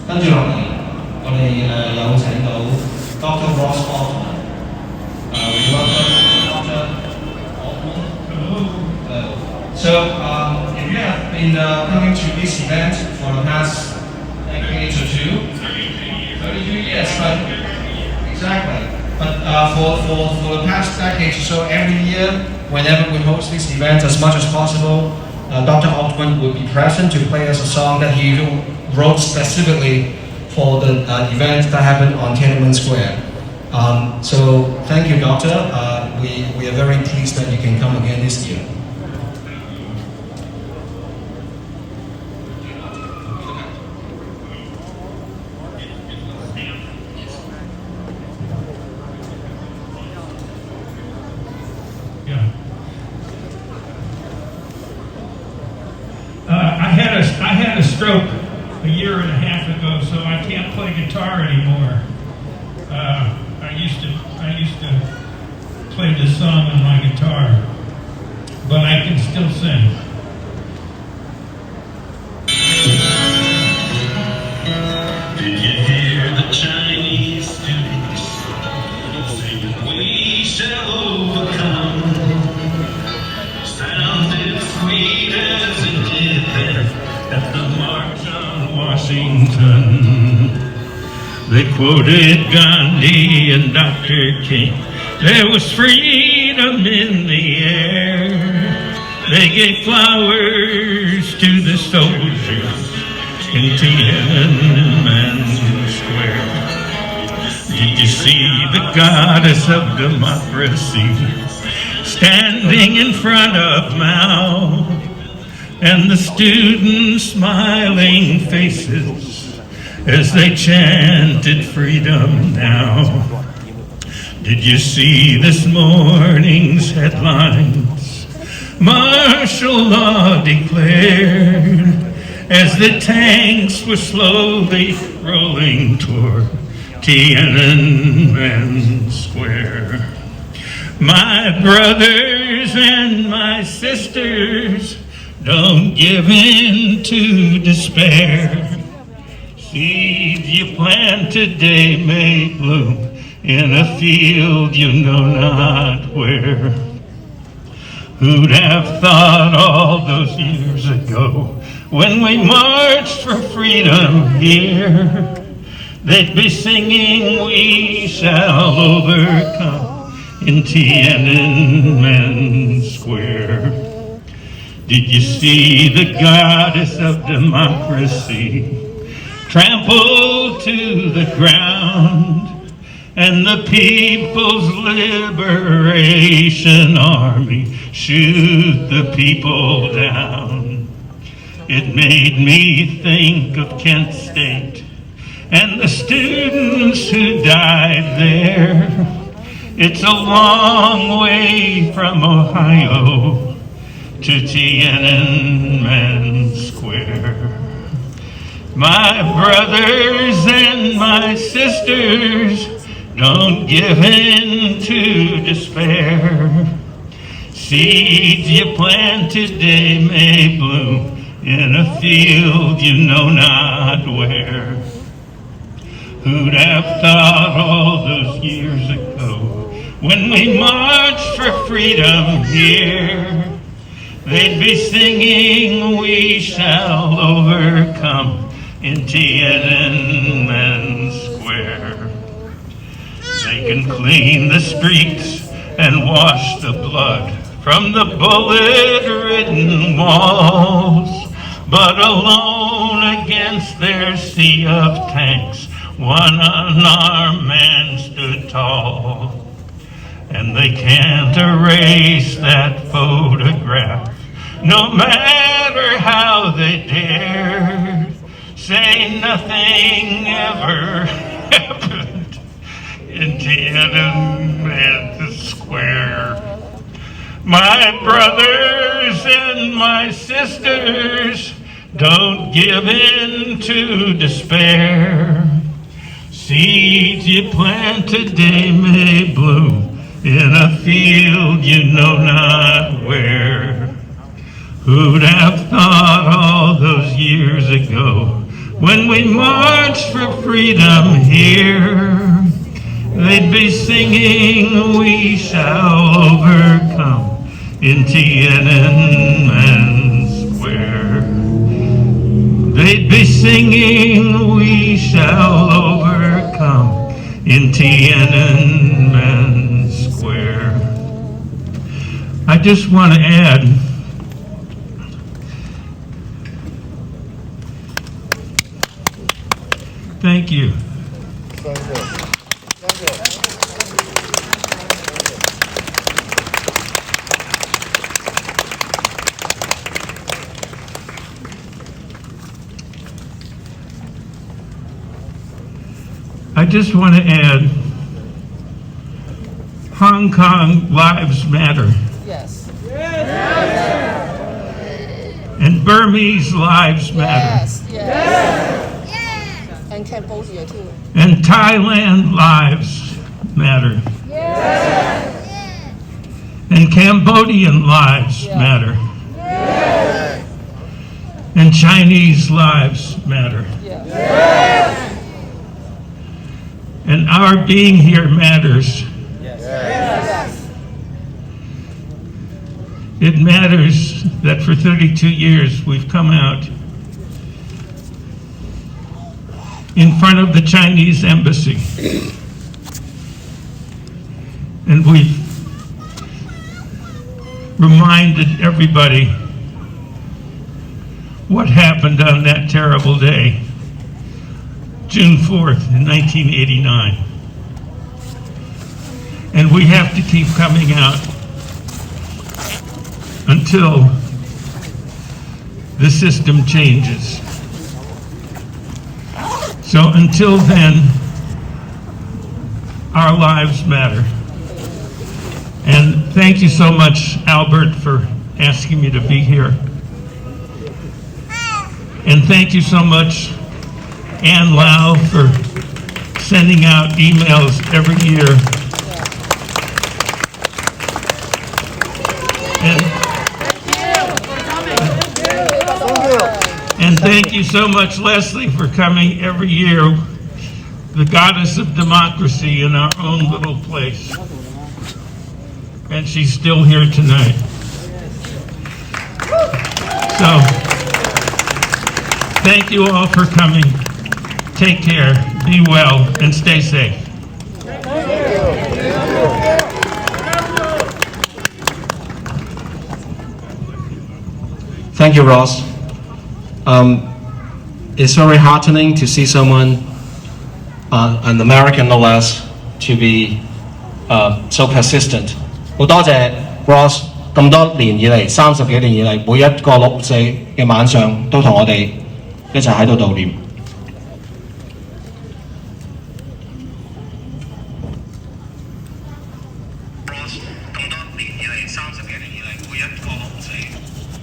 跟住落嚟，我哋有請到 Dr. Ross Altman。We welcome Dr. Altman. So, if you have been coming to this event for the past decade or two, 32 years, but exactly. But for the past decade or so, every year, whenever we host this event, as much as possible, Dr. Altman would be present to play us a song that he wrote specifically for the event that happened on Tiananmen Square. So thank you, Doctor. We are very pleased that you can come again this year. I had a stroke a year and a half ago, so I can't play guitar anymore. I used to play this song on my guitar, but I can still sing. Did you hear the Chinese students sing, "We shall overcome"? Sounded sweet as it did then at the March on Washington. They quoted Gandhi and Dr. King. There was freedom in the air. They gave flowers to the soldiers in Tiananmen Square. Did you see the goddess of democracy standing in front of Mao, and the students' smiling faces as they chanted freedom now? Did you see this morning's headlines? Martial law declared as the tanks were slowly rolling toward Tiananmen Square. My brothers and my sisters, don't give in to despair. Seeds you plant today may bloom in a field you know not where. Who'd have thought all those years ago, when we marched for freedom here, they'd be singing, "We shall overcome" in Tiananmen Square. Did you see the goddess of democracy trampled to the ground, and the People's Liberation Army shoot the people down? It made me think of Kent State and the students who died there. It's a long way from Ohio to Tiananmen Square. My brothers and my sisters, don't give in to despair. Seeds you plant today may bloom in a field you know not where. Who'd have thought all those years ago, when we marched for freedom here, they'd be singing, "We shall overcome" in Tiananmen Square. They can clean the streets and wash the blood from the bullet-ridden walls, but alone against their sea of tanks, one unarmed man stood tall. And they can't erase that photograph, no matter how they dared. Say nothing ever happened in Tiananmen Square. My brothers and my sisters, don't give in to despair. Seeds you plant today may bloom in a field you know not where. Who'd have thought all those years ago, When we march for freedom here, they'd be singing, we shall overcome in Tiananmen Square. They'd be singing, we shall overcome in Tiananmen Square. I just want to add, thank you. I just want to add, Hong Kong lives matter. Yes. And Burmese lives matter. Yes. And Cambodia too. And Thailand lives matter. And Cambodian lives matter. And Chinese lives matter. And our being here matters. It matters that for 32 years we've come out in front of the Chinese embassy and we've reminded everybody what happened on that terrible day, June 4th in 1989. And we have to keep coming out until the system changes. So until then, our lives matter. And thank you so much, Albert, for asking me to be here. And thank you so much, Ann Lau, for sending out emails every year. And thank you so much, Leslie, for coming every year, the goddess of democracy in our own little place. And she's still here tonight. So, thank you all for coming. Take care, be well, and stay safe. Thank you, Ross. It's very heartening to see someone, an American no less, to be so persistent. 好多謝 Ross 咁多年以嚟，30幾年以嚟，每一個6四嘅晚上都同我哋一齊喺度悼念。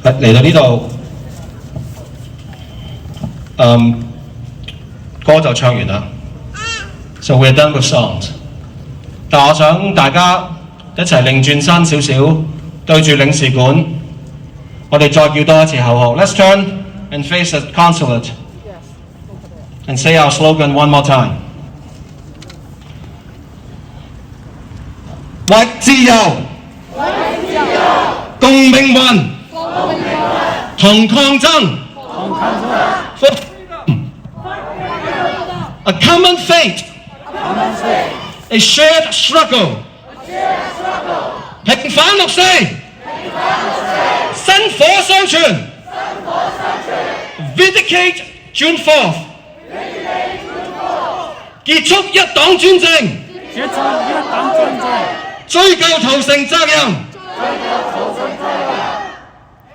嚟到呢度，歌就唱完啦。So we're done with songs。但我想大家一齊擰轉身少少，對住領事館，我哋再叫多一次口號。Let's turn and face the consulate and say our slogan one more time。為自由，共命運。同抗爭 for a common fate, a shared struggle, 平反六四，薪火相傳 vindicate June 4th， 結束一黨專政，追究屠城責任。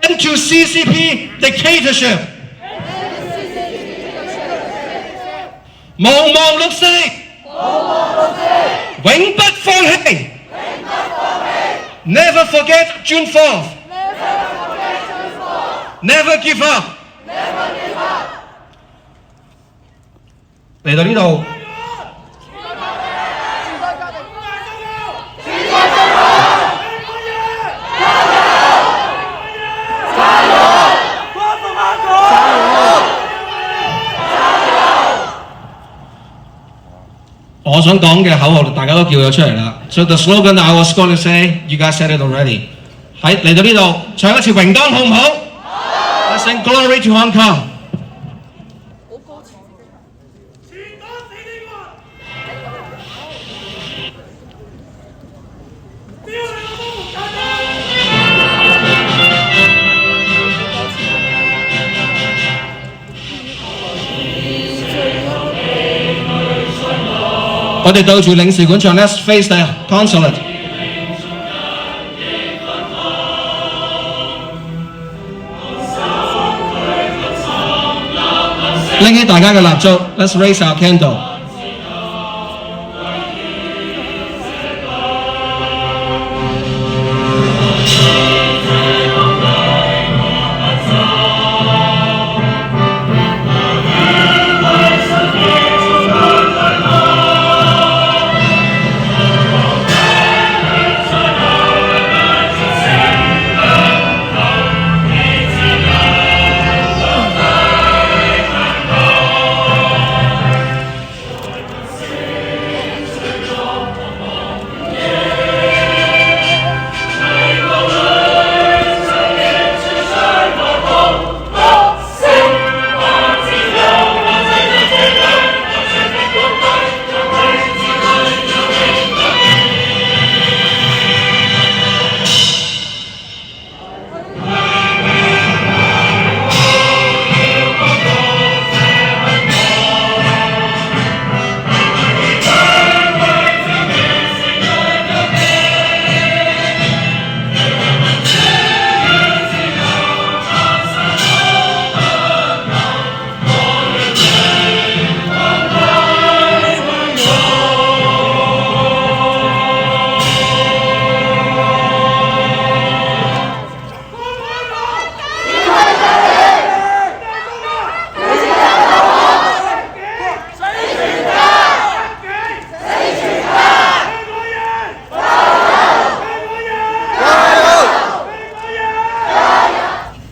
End to CCP dictatorship， 毋忘六四，永不放棄。Never forget June 4th， Never give up。嚟到呢度。我想講嘅口號，大家都叫咗出嚟啦。So the slogan that I was going to say, you guys said it already。喺嚟到呢度唱一次榮光好唔好？I sing Glory to Hong Kong。我哋對住領事館唱 Let's face the consulate。拎起大家嘅蠟燭 ，Let's raise our candle。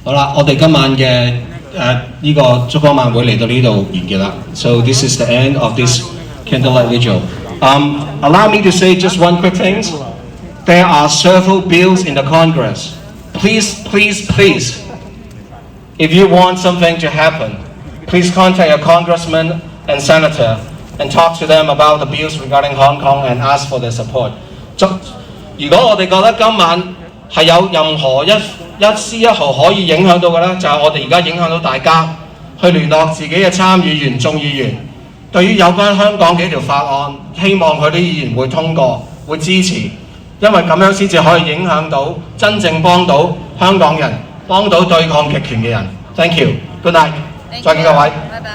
好啦，我哋今晚嘅呢個燭光晚會嚟到呢度完結啦。So this is the end of this candlelight vigil. Allow me to say just one quick thing. There are several bills in the Congress. Please, please, please, if you want something to happen, please contact your congressman and senator and talk to them about the bills regarding Hong Kong and ask for their support. 如果我哋覺得今晚係有任何一絲一毫可以影響到嘅呢，就係我哋而家影響到大家去聯絡自己嘅參議員、眾議員，對於有關香港幾條法案，希望佢啲議員會通過，會支持，因為咁樣先至可以影響到真正幫到香港人，幫到對抗極權嘅人。Thank you. Good night. 再見各位。拜拜。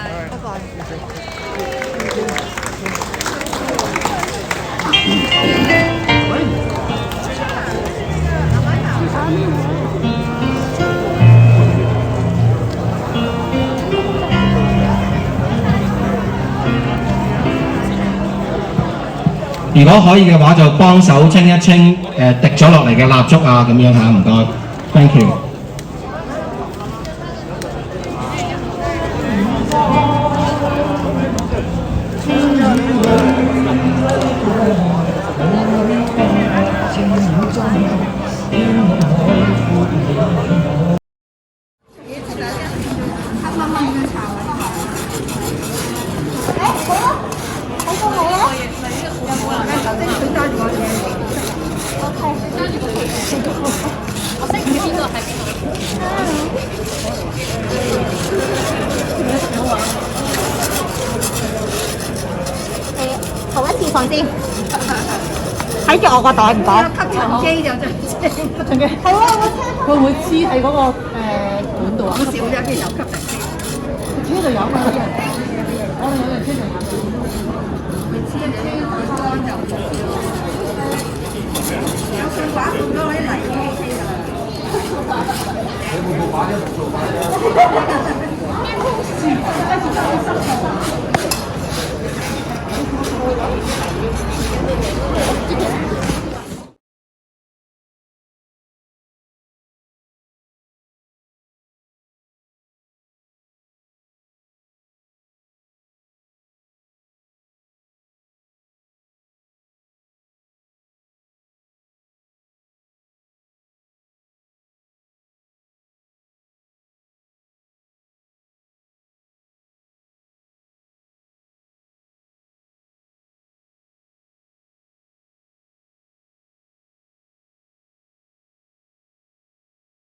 如果可以嘅話，就幫手清一清滴咗落嚟嘅蠟燭啊，咁樣嚇，唔該 ，thank you。頭一次放先，睇住我個袋唔講。吸塵機就最正。吸塵機係喎，會唔會黐喺嗰個管度啊？好少啫，其實有吸塵機。車度有㗎，有人。我哋有人車度有。會黐一黐乾就有水畫放咗喺泥機車㗎啦。你會唔會畫一幅做畫嘅？